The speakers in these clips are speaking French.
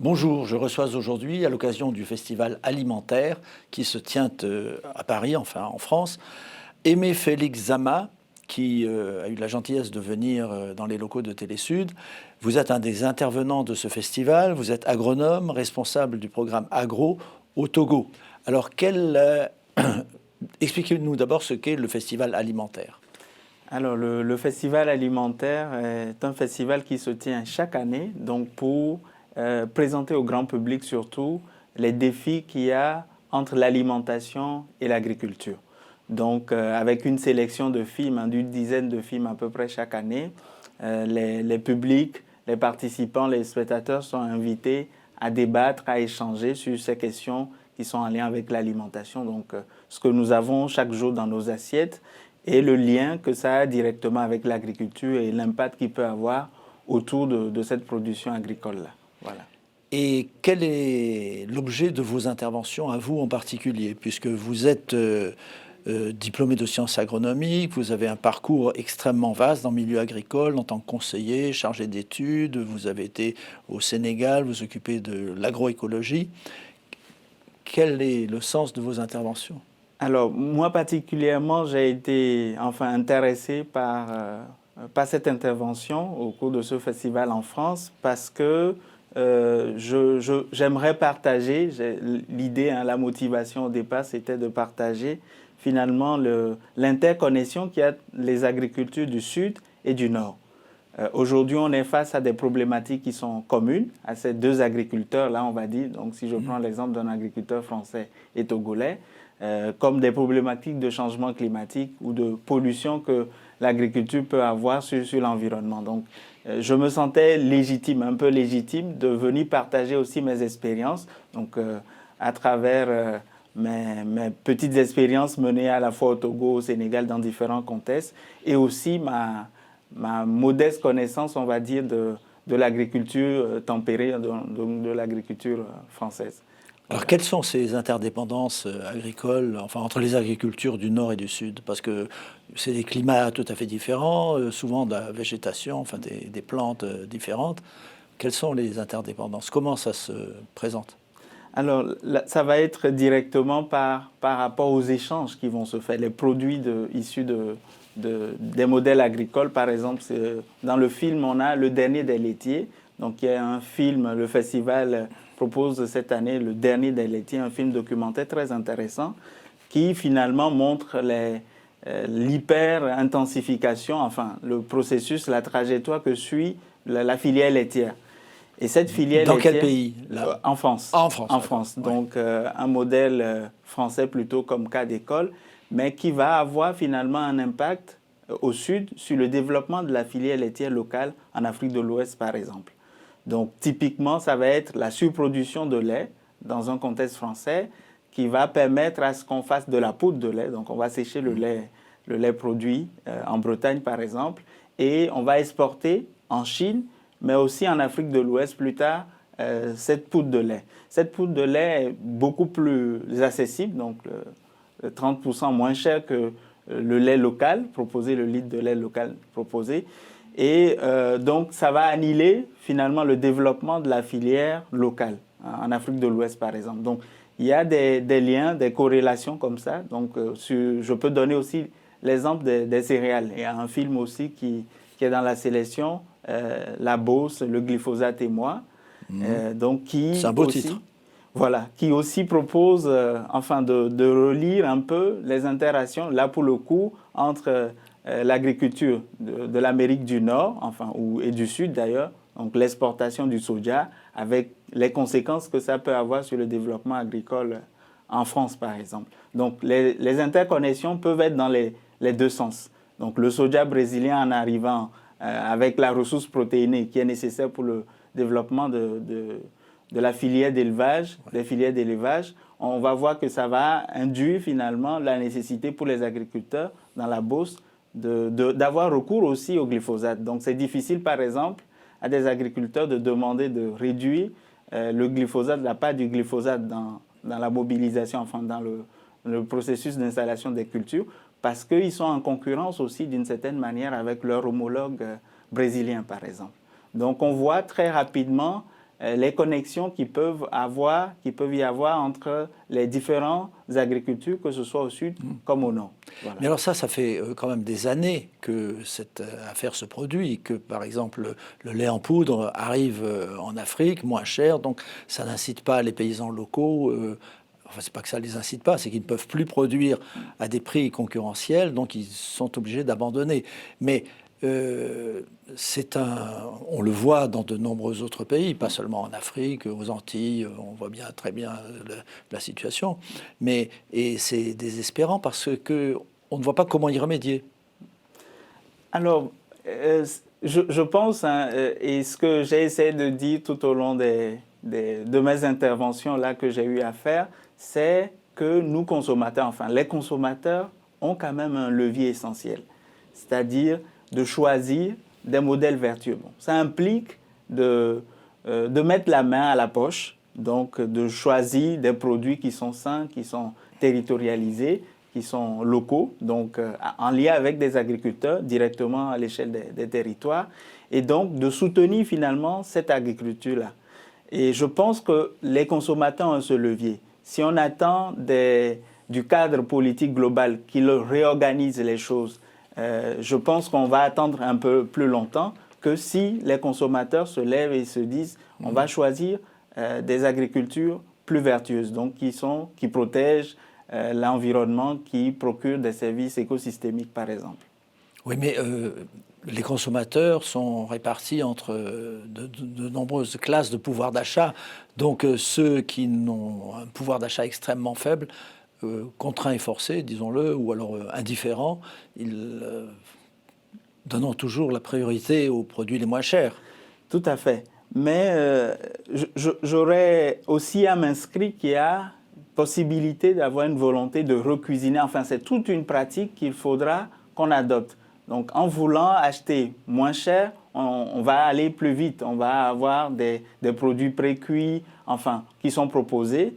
Bonjour, je reçois aujourd'hui, à l'occasion du festival alimentaire qui se tient à Paris, enfin en France, Aimé Félix Zama, qui a eu la gentillesse de venir dans les locaux de Télésud. Vous êtes un des intervenants de ce festival, vous êtes agronome, responsable du programme agro au Togo. Alors, expliquez-nous d'abord ce qu'est le festival alimentaire. Alors, le festival alimentaire est un festival qui se tient chaque année, donc pour présenter au grand public surtout les défis qu'il y a entre l'alimentation et l'agriculture. Donc, avec une sélection de films, d'une dizaine de films à peu près chaque année, les publics, les participants, les spectateurs sont invités à débattre, à échanger sur ces questions qui sont en lien avec l'alimentation. Donc, ce que nous avons chaque jour dans nos assiettes et le lien que ça a directement avec l'agriculture et l'impact qu'il peut avoir autour de cette production agricole-là. Voilà. Et quel est l'objet de vos interventions à vous en particulier, puisque vous êtes diplômé de sciences agronomiques, vous avez un parcours extrêmement vaste dans le milieu agricole en tant que conseiller, chargé d'études, vous avez été au Sénégal, vous occupez de l'agroécologie. Quel est le sens de vos interventions? Alors, moi particulièrement, j'ai été intéressé par cette intervention au cours de ce festival en France parce que j'aimerais partager, l'idée, la motivation au départ, c'était de partager finalement l'interconnexion qu'il y a les agricultures du Sud et du Nord. Aujourd'hui, on est face à des problématiques qui sont communes à ces deux agriculteurs-là, on va dire. Donc, si je prends l'exemple d'un agriculteur français et togolais, comme des problématiques de changement climatique ou de pollution que l'agriculture peut avoir sur l'environnement. Donc, je me sentais légitime, un peu légitime, de venir partager aussi mes expériences. Donc, à travers mes petites expériences menées à la fois au Togo, au Sénégal, dans différents contextes, et aussi ma modeste connaissance, on va dire, de l'agriculture tempérée, de l'agriculture française. Alors, quelles sont ces interdépendances agricoles, enfin entre les agricultures du Nord et du Sud? Parce que c'est des climats tout à fait différents, souvent de la végétation, enfin des plantes différentes. Quelles sont les interdépendances? Comment ça se présente? Alors, ça va être directement par rapport aux échanges qui vont se faire. Les produits issus des modèles agricoles, par exemple, dans le film, on a Le Dernier des laitiers. Donc, il y a un film, le festival propose cette année Le Dernier des laitiers, un film documentaire très intéressant qui finalement montre l'hyper-intensification, enfin, le processus, la trajectoire que suit la filière laitière. Et cette filière Dans laitière, quel pays là? En France. En France. En France. Donc, un modèle français plutôt comme cas d'école, mais qui va avoir finalement un impact au sud sur le développement de la filière laitière locale en Afrique de l'Ouest, par exemple. Donc, typiquement, ça va être la surproduction de lait dans un contexte français qui va permettre à ce qu'on fasse de la poudre de lait. Donc, on va sécher le lait produit en Bretagne, par exemple, et on va exporter en Chine, mais aussi en Afrique de l'Ouest plus tard, cette poudre de lait. Cette poudre de lait est beaucoup plus accessible, donc 30% moins cher que le lait local proposé, le litre de lait local proposé. Et donc, ça va annihiler finalement le développement de la filière locale, en Afrique de l'Ouest par exemple. Donc, il y a des liens, des corrélations comme ça. Donc, je peux donner aussi l'exemple des céréales. Il y a un film aussi qui est dans la sélection, La Beauce, le glyphosate et moi. Donc, C'est un beau titre. Voilà, qui aussi propose de relire un peu les interactions, là pour le coup, entre l'agriculture de l'Amérique du Nord, et du Sud d'ailleurs, donc l'exportation du soja, avec les conséquences que ça peut avoir sur le développement agricole en France, par exemple. Donc, les interconnexions peuvent être dans les deux sens. Donc, le soja brésilien en arrivant avec la ressource protéinée qui est nécessaire pour le développement de la filière d'élevage, des filières d'élevage, on va voir que ça va induire finalement la nécessité pour les agriculteurs dans la Beauce d'avoir recours aussi au glyphosate. Donc c'est difficile par exemple à des agriculteurs de demander de réduire le glyphosate, la part du glyphosate dans la mobilisation, dans le processus d'installation des cultures, parce qu'ils sont en concurrence aussi d'une certaine manière avec leurs homologues brésiliens par exemple. Donc on voit très rapidement les connexions qui peuvent y avoir entre les différentes agricultures, que ce soit au sud comme au nord. Voilà. Mais alors ça fait quand même des années que cette affaire se produit, que par exemple le lait en poudre arrive en Afrique moins cher, donc ça n'incite pas les paysans locaux. Enfin, c'est pas que ça les incite pas, c'est qu'ils ne peuvent plus produire à des prix concurrentiels, donc ils sont obligés d'abandonner. Mais on le voit dans de nombreux autres pays, pas seulement en Afrique, aux Antilles, on voit bien très bien la situation. Et c'est désespérant parce que on ne voit pas comment y remédier. Alors, je pense, hein, et ce que j'ai essayé de dire tout au long de mes interventions là que j'ai eu à faire, c'est que nous consommateurs, enfin les consommateurs, ont quand même un levier essentiel, c'est-à-dire de choisir des modèles vertueux. Bon, ça implique de mettre la main à la poche, donc de choisir des produits qui sont sains, qui sont territorialisés, qui sont locaux, donc en lien avec des agriculteurs directement à l'échelle des territoires, et donc de soutenir finalement cette agriculture-là. Et je pense que les consommateurs ont ce levier. Si on attend du cadre politique global qui réorganise les choses, je pense qu'on va attendre un peu plus longtemps que si les consommateurs se lèvent et se disent on va choisir des agricultures plus vertueuses, donc qui protègent l'environnement, qui procurent des services écosystémiques par exemple. Oui, mais les consommateurs sont répartis entre de nombreuses classes de pouvoir d'achat. Donc ceux qui n'ont un pouvoir d'achat extrêmement faible, contraints et forcés, disons-le, ou alors indifférents, ils donnent toujours la priorité aux produits les moins chers. Tout à fait. Mais j'aurais aussi à m'inscrire qu'il y a possibilité d'avoir une volonté de recuisiner. Enfin, c'est toute une pratique qu'il faudra qu'on adopte. Donc, en voulant acheter moins cher, on va aller plus vite. On va avoir des produits pré-cuits, enfin, qui sont proposés.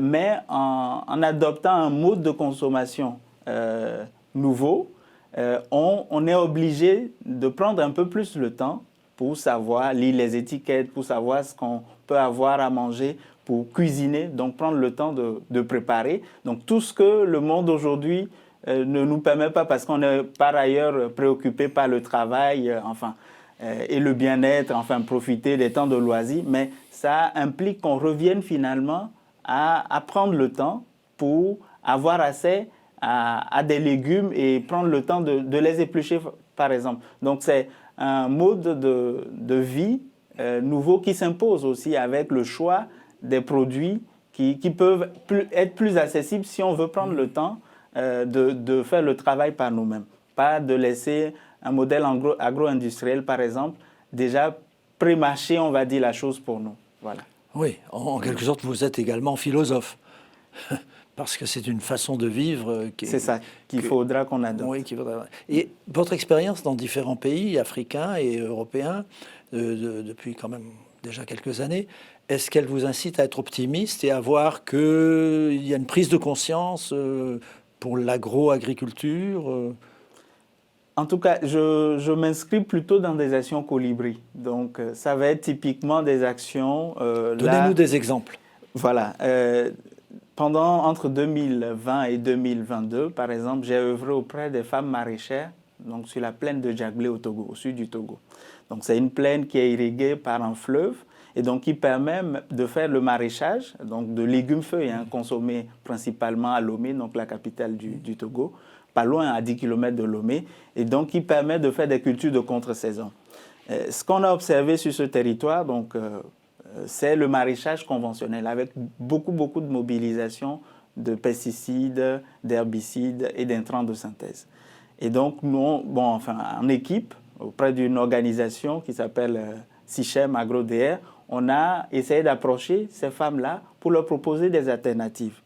Mais en adoptant un mode de consommation nouveau, on est obligé de prendre un peu plus le temps pour savoir lire les étiquettes, pour savoir ce qu'on peut avoir à manger, pour cuisiner, donc prendre le temps de préparer. Donc tout ce que le monde aujourd'hui ne nous permet pas parce qu'on est par ailleurs préoccupé par le travail, et le bien-être, enfin profiter des temps de loisirs, mais ça implique qu'on revienne finalement à prendre le temps pour avoir accès à des légumes et prendre le temps de les éplucher, par exemple. Donc c'est un mode de vie nouveau qui s'impose aussi avec le choix des produits qui peuvent être plus accessibles si on veut prendre le temps de faire le travail par nous-mêmes. Pas de laisser un modèle agro-industriel, par exemple, déjà pré-mâché, on va dire la chose pour nous. Voilà. Oui, en quelque sorte, vous êtes également philosophe. Parce que c'est une façon de vivre. C'est ça qu'il faudra qu'on adopte. Oui, Et votre expérience dans différents pays africains et européens, depuis quand même déjà quelques années, est-ce qu'elle vous incite à être optimiste et à voir qu'il y a une prise de conscience pour l'agro-agriculture En tout cas, je m'inscris plutôt dans des actions colibri. Donc, ça va être typiquement des actions... Donnez-nous des exemples. Voilà. Entre 2020 et 2022, par exemple, j'ai œuvré auprès des femmes maraîchères, donc sur la plaine de Djaglé au Togo, au sud du Togo. Donc, c'est une plaine qui est irriguée par un fleuve et donc qui permet de faire le maraîchage, donc de légumes-feuilles, consommés principalement à Lomé, donc la capitale du Togo, pas loin, à 10 km de Lomé, et donc qui permet de faire des cultures de contre-saison. Ce qu'on a observé sur ce territoire, donc, c'est le maraîchage conventionnel, avec beaucoup de mobilisation de pesticides, d'herbicides et d'intrants de synthèse. Et donc, nous, en équipe, auprès d'une organisation qui s'appelle SICHEM AgroDR, on a essayé d'approcher ces femmes-là pour leur proposer des alternatives.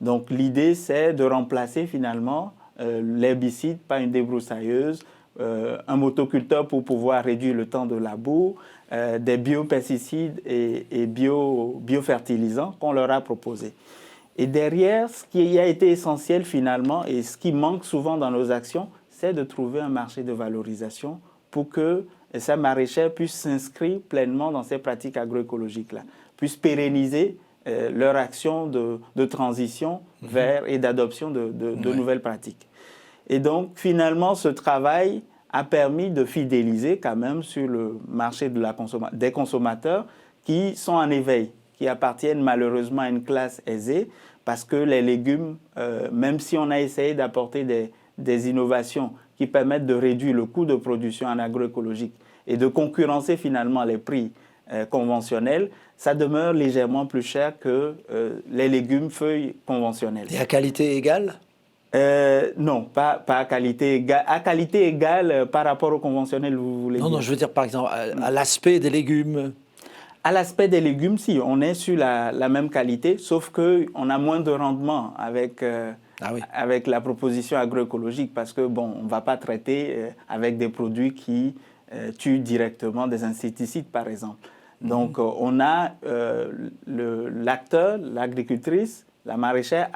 Donc, l'idée, c'est de remplacer finalement l'herbicide par une débroussailleuse, un motoculteur pour pouvoir réduire le temps de labour, des biopesticides et biofertilisants qu'on leur a proposés. Et derrière, ce qui a été essentiel finalement et ce qui manque souvent dans nos actions, c'est de trouver un marché de valorisation pour que ces maraîchers puissent s'inscrire pleinement dans ces pratiques agroécologiques-là, puissent pérenniser leur action de transition vers et d'adoption de nouvelles pratiques. Et donc, finalement, ce travail a permis de fidéliser quand même sur le marché des consommateurs qui sont en éveil, qui appartiennent malheureusement à une classe aisée, parce que les légumes, même si on a essayé d'apporter des innovations qui permettent de réduire le coût de production en agroécologique et de concurrencer finalement les prix conventionnels, ça demeure légèrement plus cher que les légumes feuilles conventionnels. Et à qualité égale ? Non, pas à qualité égale. À qualité égale par rapport au conventionnel, vous voulez dire? Non, je veux dire par exemple à l'aspect des légumes. À l'aspect des légumes, si, on est sur la même qualité, sauf qu'on a moins de rendement avec, avec la proposition agroécologique parce que, bon, on ne va pas traiter avec des produits qui tuent directement des insecticides, par exemple. Donc, on a l'acteur, l'agricultrice, la maraîchère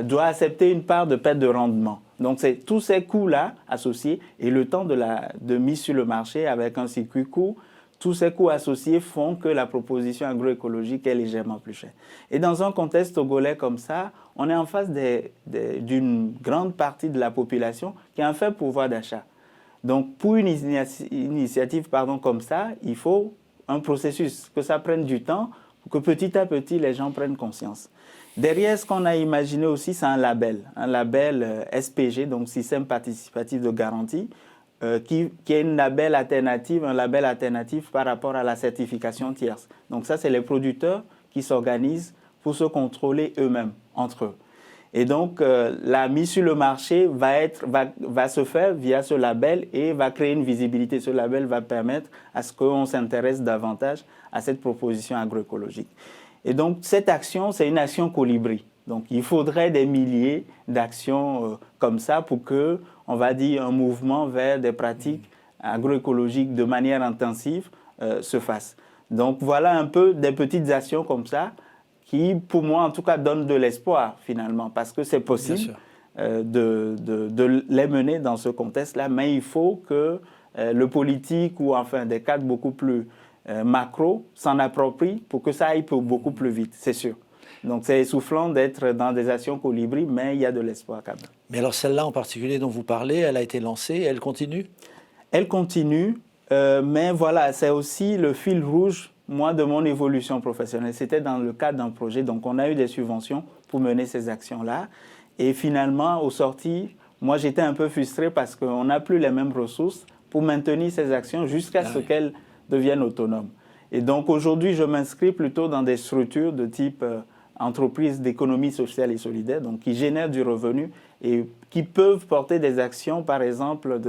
doit accepter une part de perte de rendement. Donc, c'est tous ces coûts-là associés et le temps de mise sur le marché avec un circuit court, tous ces coûts associés font que la proposition agroécologique est légèrement plus chère. Et dans un contexte togolais comme ça, on est en face d'une grande partie de la population qui a un faible pouvoir d'achat. Donc, pour une initiative comme ça, il faut un processus, que ça prenne du temps, pour que petit à petit, les gens prennent conscience. Derrière, ce qu'on a imaginé aussi, c'est un label SPG, donc Système Participatif de Garantie, qui est un label alternatif par rapport à la certification tierce. Donc ça, c'est les producteurs qui s'organisent pour se contrôler eux-mêmes, entre eux. Et donc, la mise sur le marché va se faire via ce label et va créer une visibilité. Ce label va permettre à ce qu'on s'intéresse davantage à cette proposition agroécologique. Et donc, cette action, c'est une action colibri. Donc, il faudrait des milliers d'actions comme ça pour que, on va dire, un mouvement vers des pratiques agroécologiques de manière intensive se fasse. Donc, voilà un peu des petites actions comme ça qui, pour moi, en tout cas, donnent de l'espoir, finalement, parce que c'est possible de les mener dans ce contexte-là, mais il faut que le politique ou enfin des cadres beaucoup plus macro s'en approprient pour que ça aille beaucoup plus vite, c'est sûr. Donc c'est essoufflant d'être dans des actions colibri, mais il y a de l'espoir quand même. Mais alors celle-là en particulier dont vous parlez, elle a été lancée, elle continue ? Elle continue, mais voilà, c'est aussi le fil rouge, moi, de mon évolution professionnelle. C'était dans le cadre d'un projet, donc on a eu des subventions pour mener ces actions-là. Et finalement, au sorti, moi j'étais un peu frustré parce qu'on n'a plus les mêmes ressources pour maintenir ces actions jusqu'à ce qu'elles deviennent autonomes. Et donc aujourd'hui, je m'inscris plutôt dans des structures de type entreprises d'économie sociale et solidaire, donc qui génèrent du revenu et qui peuvent porter des actions, par exemple,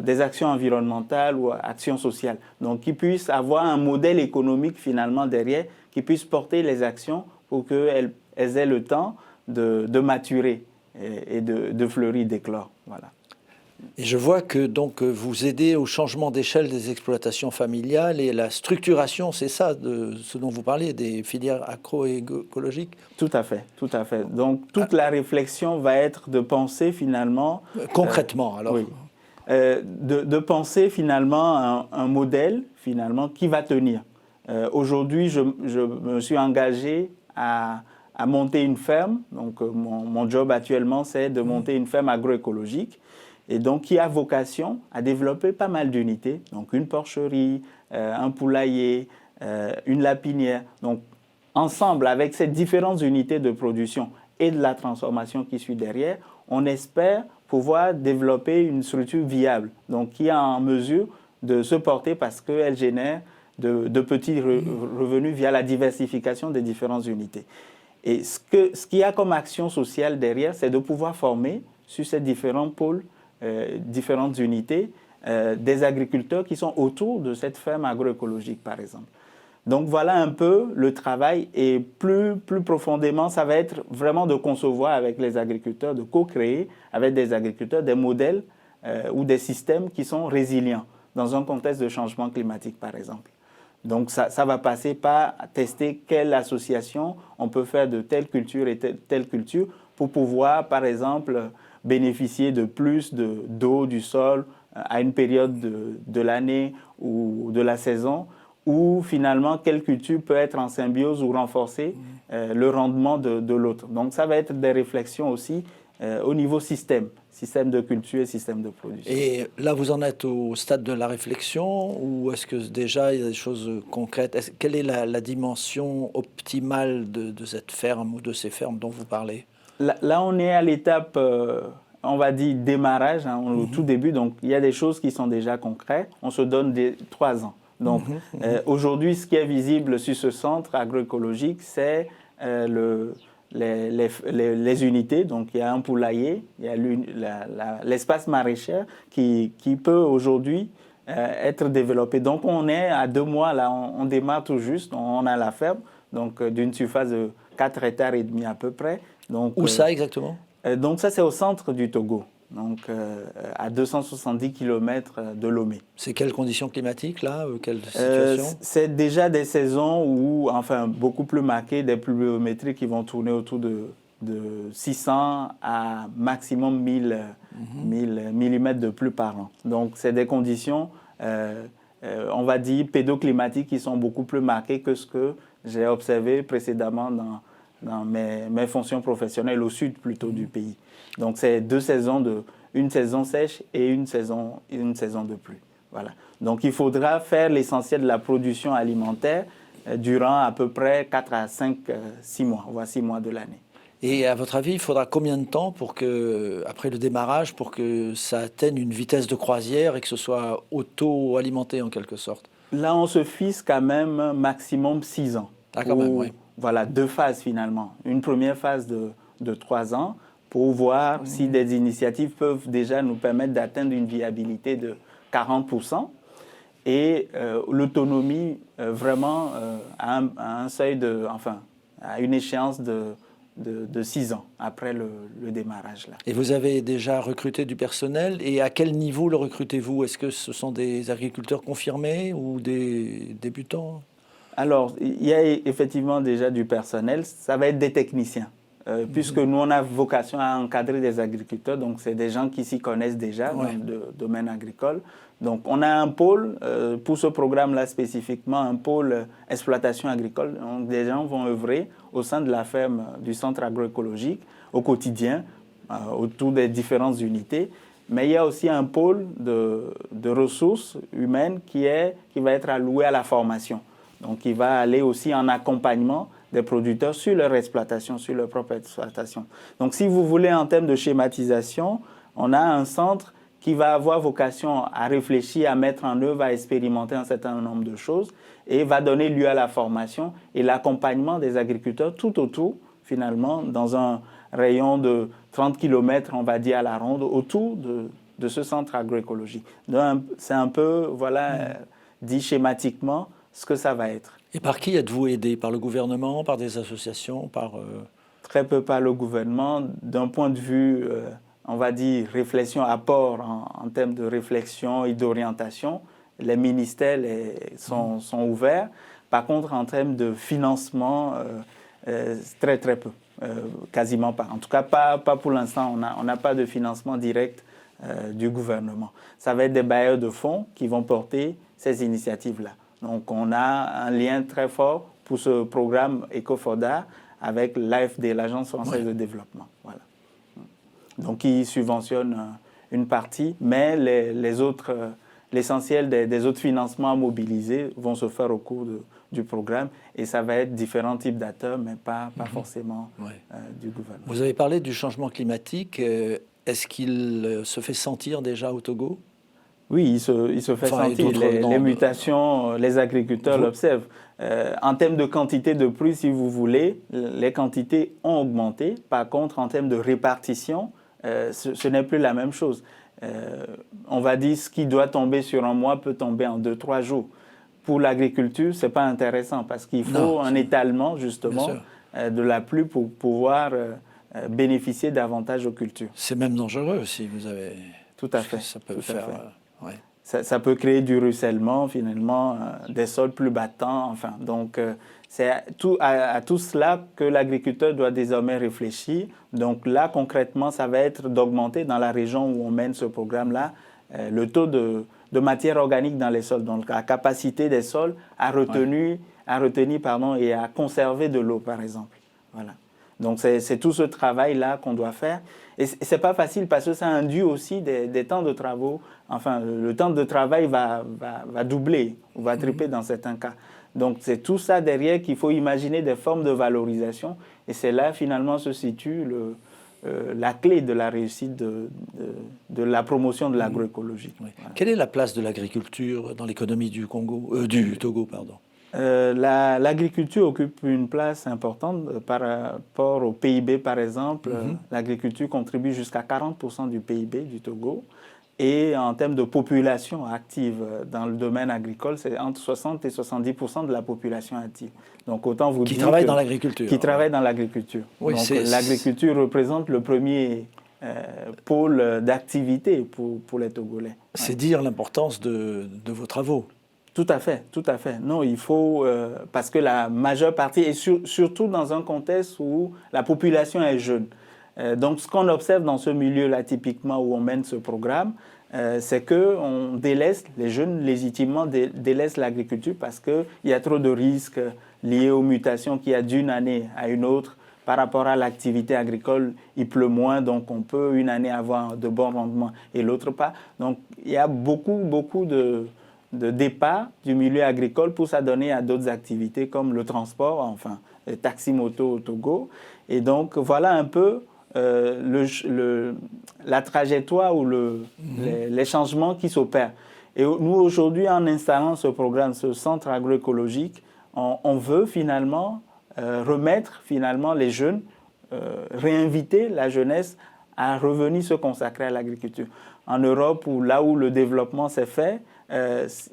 des actions environnementales ou actions sociales. Donc qui puissent avoir un modèle économique finalement derrière, qui puisse porter les actions pour qu'elles aient le temps de maturer et de fleurir, d'éclore. Voilà. Et je vois que donc vous aidez au changement d'échelle des exploitations familiales et la structuration, c'est ça de ce dont vous parlez, des filières agroécologiques ? Tout à fait, tout à fait. Donc toute la réflexion va être de penser finalement... Concrètement, alors oui, de penser finalement un modèle finalement qui va tenir. Aujourd'hui, je me suis engagé à monter une ferme. Donc mon job actuellement, c'est de monter une ferme agroécologique. Et donc, qui a vocation à développer pas mal d'unités. Donc, une porcherie, un poulailler, une lapinière. Donc, ensemble, avec ces différentes unités de production et de la transformation qui suit derrière, on espère pouvoir développer une structure viable, donc qui est en mesure de se porter parce qu'elle génère de petits revenus via la diversification des différentes unités. Et ce qu'il y a comme action sociale derrière, c'est de pouvoir former sur ces différents pôles, différentes unités, des agriculteurs qui sont autour de cette ferme agroécologique, par exemple. Donc voilà un peu le travail et plus profondément, ça va être vraiment de concevoir avec les agriculteurs, de co-créer avec des agriculteurs des modèles ou des systèmes qui sont résilients dans un contexte de changement climatique, par exemple. Donc ça va passer par tester quelle association on peut faire de telle culture et telle culture pour pouvoir, par exemple, bénéficier de plus d'eau du sol, à une période de l'année ou de la saison, où finalement quelle culture peut être en symbiose ou renforcer le rendement de l'autre. Donc ça va être des réflexions aussi au niveau système de culture et système de production. Et là, vous en êtes au stade de la réflexion ou est-ce que déjà il y a des choses concrètes? Quelle est la dimension optimale de cette ferme ou de ces fermes dont vous parlez? Là, on est à l'étape, on va dire, démarrage, hein, au tout début. Donc, il y a des choses qui sont déjà concrètes. On se donne 3 ans. Donc, aujourd'hui, ce qui est visible sur ce centre agroécologique, c'est les unités. Donc, il y a un poulailler, il y a l'espace maraîcher qui peut aujourd'hui être développé. Donc, on est à 2 mois, là, on démarre tout juste. On a la ferme, donc d'une surface de 4 hectares et demi à peu près. Donc, où ça exactement? Donc ça, c'est au centre du Togo, donc à 270 km de Lomé. C'est quelles conditions climatiques là? Quelle situation? C'est déjà des saisons où, enfin, beaucoup plus marquées, des pluviométries qui vont tourner autour de 600 à maximum 1000 mm de pluie par an. Donc c'est des conditions, on va dire, pédoclimatiques qui sont beaucoup plus marquées que ce que j'ai observé précédemment dans mes fonctions professionnelles au sud plutôt du pays. Donc c'est 2 saisons, une saison sèche et une saison de pluie. Voilà. Donc il faudra faire l'essentiel de la production alimentaire durant à peu près 4 à 5, 6 mois, voire 6 mois de l'année. Et à votre avis, il faudra combien de temps après le démarrage, pour que ça atteigne une vitesse de croisière et que ce soit auto-alimenté en quelque sorte? Là, on se fixe quand même maximum 6 ans. Ah, quand même, oui. Voilà, 2 phases finalement. Une première phase de 3 ans pour voir si des initiatives peuvent déjà nous permettre d'atteindre une viabilité de 40% et l'autonomie vraiment à un seuil à une échéance de 6 ans après le démarrage. Là. Et vous avez déjà recruté du personnel, et à quel niveau le recrutez-vous? Est-ce que ce sont des agriculteurs confirmés ou des débutants? Alors, il y a effectivement déjà du personnel, ça va être des techniciens, puisque nous, on a vocation à encadrer des agriculteurs, donc c'est des gens qui s'y connaissent déjà dans le domaine agricole. Donc, on a un pôle, pour ce programme-là spécifiquement, un pôle exploitation agricole. Donc, des gens vont œuvrer au sein de la ferme du centre agroécologique au quotidien, autour des différentes unités. Mais il y a aussi un pôle de ressources humaines qui va être alloué à la formation. Donc, il va aller aussi en accompagnement des producteurs sur leur exploitation, sur leur propre exploitation. Donc, si vous voulez, en termes de schématisation, on a un centre qui va avoir vocation à réfléchir, à mettre en œuvre, à expérimenter un certain nombre de choses et va donner lieu à la formation et l'accompagnement des agriculteurs tout autour, finalement, dans un rayon de 30 km, on va dire à la ronde, autour de ce centre agroécologique. Donc, c'est un peu, voilà, dit schématiquement, ce que ça va être. Et par qui êtes-vous aidé? Par le gouvernement, par des associations, Très peu par le gouvernement. D'un point de vue, on va dire, réflexion, apport en termes de réflexion et d'orientation, les ministères sont ouverts. Par contre, en termes de financement, très très peu, quasiment pas. En tout cas, pas pour l'instant, on n'a pas de financement direct du gouvernement. Ça va être des bailleurs de fonds qui vont porter ces initiatives-là. Donc, on a un lien très fort pour ce programme EcoFODA avec l'AFD, l'Agence française de développement. Voilà. Donc, qui subventionne une partie, mais les autres, l'essentiel des autres financements à mobiliser vont se faire au cours du programme. Et ça va être différents types d'acteurs, mais pas forcément du gouvernement. Vous avez parlé du changement climatique. Est-ce qu'il se fait sentir déjà au Togo? Oui, il se fait sentir. Les mutations, les agriculteurs l'observent. En termes de quantité de pluie, si vous voulez, les quantités ont augmenté. Par contre, en termes de répartition, ce n'est plus la même chose. On va dire ce qui doit tomber sur un mois peut tomber en 2-3 jours. Pour l'agriculture, ce n'est pas intéressant parce qu'il faut un étalement, justement, de la pluie pour pouvoir bénéficier davantage aux cultures. C'est même dangereux si vous avez... Tout à fait. Ça peut faire... Ça peut créer du ruissellement, finalement, des sols plus battants, enfin. Donc, c'est à tout cela que l'agriculteur doit désormais réfléchir. Donc là, concrètement, ça va être d'augmenter dans la région où on mène ce programme-là le taux de matière organique dans les sols, donc la capacité des sols à retenir et à conserver de l'eau, par exemple. Voilà. Donc c'est tout ce travail-là qu'on doit faire. Et ce n'est pas facile parce que ça induit aussi des temps de travaux. Enfin, le temps de travail va doubler ou va tripler dans certains cas. Donc c'est tout ça derrière qu'il faut imaginer des formes de valorisation. Et c'est là finalement se situe la clé de la réussite de la promotion de l'agroécologie. Oui. Voilà. Quelle est la place de l'agriculture dans l'économie du Togo, pardon? L'agriculture occupe une place importante par rapport au PIB, par exemple. L'agriculture contribue jusqu'à 40% du PIB du Togo. Et en termes de population active dans le domaine agricole, c'est entre 60 et 70% de la population active. Donc autant vous dire qui travaille dans l'agriculture. Qui travaille dans l'agriculture. Oui, donc l'agriculture représente le premier pôle d'activité pour les Togolais. C'est dire l'importance de vos travaux. Tout à fait, tout à fait. Non, il faut, parce que la majeure partie, et surtout dans un contexte où la population est jeune. Donc ce qu'on observe dans ce milieu-là, typiquement où on mène ce programme, c'est qu'on délaisse, les jeunes légitimement délaissent l'agriculture parce qu'il y a trop de risques liés aux mutations qu'il y a d'une année à une autre. Par rapport à l'activité agricole, il pleut moins, donc on peut une année avoir de bons rendements et l'autre pas. Donc il y a beaucoup de départ du milieu agricole pour s'adonner à d'autres activités comme le transport, enfin, les taxis-motos au Togo. Et donc, voilà un peu la trajectoire ou les changements qui s'opèrent. Et nous, aujourd'hui, en installant ce programme, ce centre agroécologique, on veut finalement remettre finalement les jeunes, réinviter la jeunesse à revenir se consacrer à l'agriculture. En Europe, là où le développement s'est fait,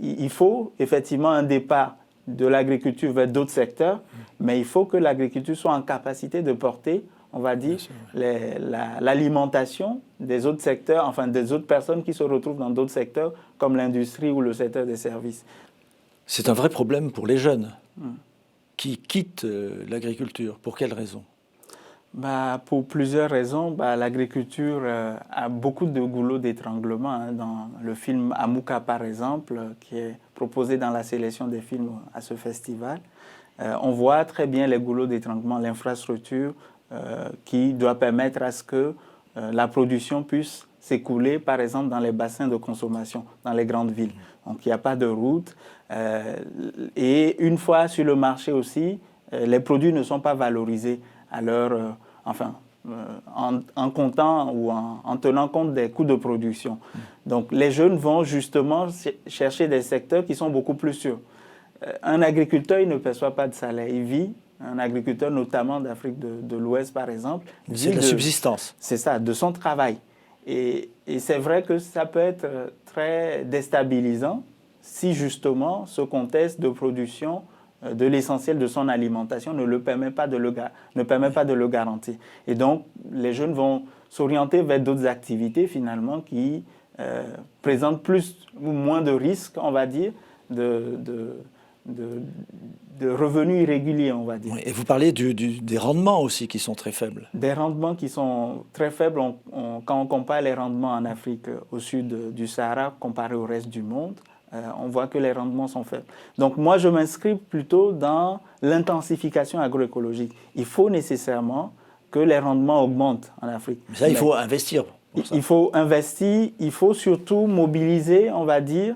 il faut effectivement un départ de l'agriculture vers d'autres secteurs, mais il faut que l'agriculture soit en capacité de porter, on va dire, l'alimentation des autres secteurs, enfin des autres personnes qui se retrouvent dans d'autres secteurs, comme l'industrie ou le secteur des services. C'est un vrai problème pour les jeunes qui quittent l'agriculture. Pour quelles raisons ? Pour plusieurs raisons. L'agriculture a beaucoup de goulots d'étranglement. Hein. Dans le film Amouka, par exemple, qui est proposé dans la sélection des films à ce festival, on voit très bien les goulots d'étranglement, l'infrastructure qui doit permettre à ce que la production puisse s'écouler, par exemple, dans les bassins de consommation, dans les grandes villes. Donc, il n'y a pas de route. Et une fois sur le marché aussi, les produits ne sont pas valorisés à leur... en comptant ou en tenant compte des coûts de production. Donc, les jeunes vont justement chercher des secteurs qui sont beaucoup plus sûrs. Un agriculteur, il ne perçoit pas de salaire. Il vit, un agriculteur notamment d'Afrique de l'Ouest, par exemple. C'est de la subsistance. C'est ça, de son travail. Et c'est vrai que ça peut être très déstabilisant si justement ce contexte de production de l'essentiel de son alimentation ne permet pas de le garantir. Et donc, les jeunes vont s'orienter vers d'autres activités, finalement, qui présentent plus ou moins de risques, on va dire, de revenus irréguliers, on va dire. Oui, et vous parlez des rendements aussi qui sont très faibles. Des rendements qui sont très faibles quand on compare les rendements en Afrique au sud du Sahara comparé au reste du monde. On voit que les rendements sont faibles. Donc moi, je m'inscris plutôt dans l'intensification agroécologique. Il faut nécessairement que les rendements augmentent en Afrique. Mais ça, il faut investir pour ça. Il faut investir, il faut surtout mobiliser, on va dire,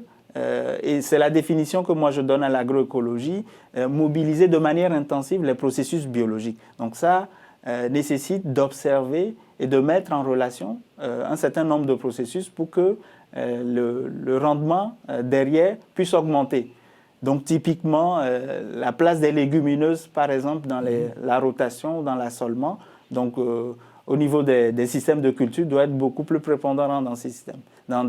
et c'est la définition que moi je donne à l'agroécologie, mobiliser de manière intensive les processus biologiques. Donc ça nécessite d'observer et de mettre en relation un certain nombre de processus pour que le rendement derrière puisse augmenter. Donc typiquement, la place des légumineuses, par exemple, dans la rotation, dans l'assolement, donc au niveau des systèmes de culture, doit être beaucoup plus prépondérant dans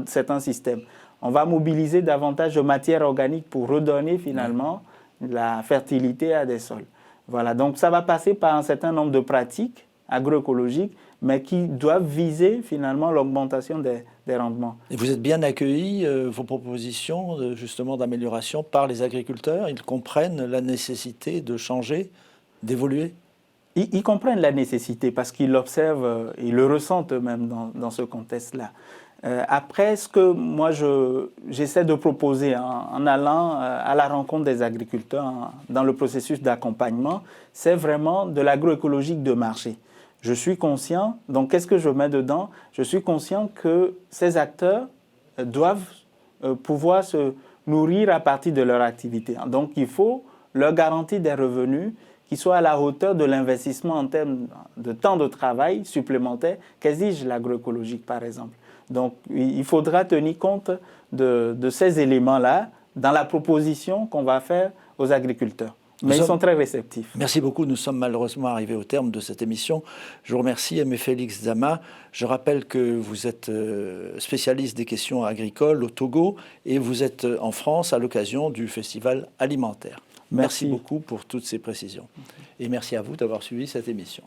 certains systèmes. On va mobiliser davantage de matière organique pour redonner finalement la fertilité à des sols. Voilà, donc ça va passer par un certain nombre de pratiques agroécologiques, mais qui doivent viser finalement l'augmentation des rendements. Et vous êtes bien accueillis, vos propositions justement d'amélioration par les agriculteurs? Ils comprennent la nécessité de changer, d'évoluer? Ils comprennent la nécessité parce qu'ils l'observent, ils le ressentent eux-mêmes dans ce contexte-là. Après, ce que moi j'essaie de proposer en allant à la rencontre des agriculteurs dans le processus d'accompagnement, c'est vraiment de l'agroécologique de marché. Je suis conscient, donc qu'est-ce que je mets dedans? Je suis conscient que ces acteurs doivent pouvoir se nourrir à partir de leur activité. Donc il faut leur garantir des revenus qui soient à la hauteur de l'investissement en termes de temps de travail supplémentaire qu'exige l'agroécologique, par exemple. Donc, il faudra tenir compte de ces éléments-là dans la proposition qu'on va faire aux agriculteurs. Mais ils sont très réceptifs. Merci beaucoup. Nous sommes malheureusement arrivés au terme de cette émission. Je vous remercie, Aimé Félix Zama. Je rappelle que vous êtes spécialiste des questions agricoles au Togo et vous êtes en France à l'occasion du Festival alimentaire. Merci beaucoup pour toutes ces précisions. Et merci à vous d'avoir suivi cette émission.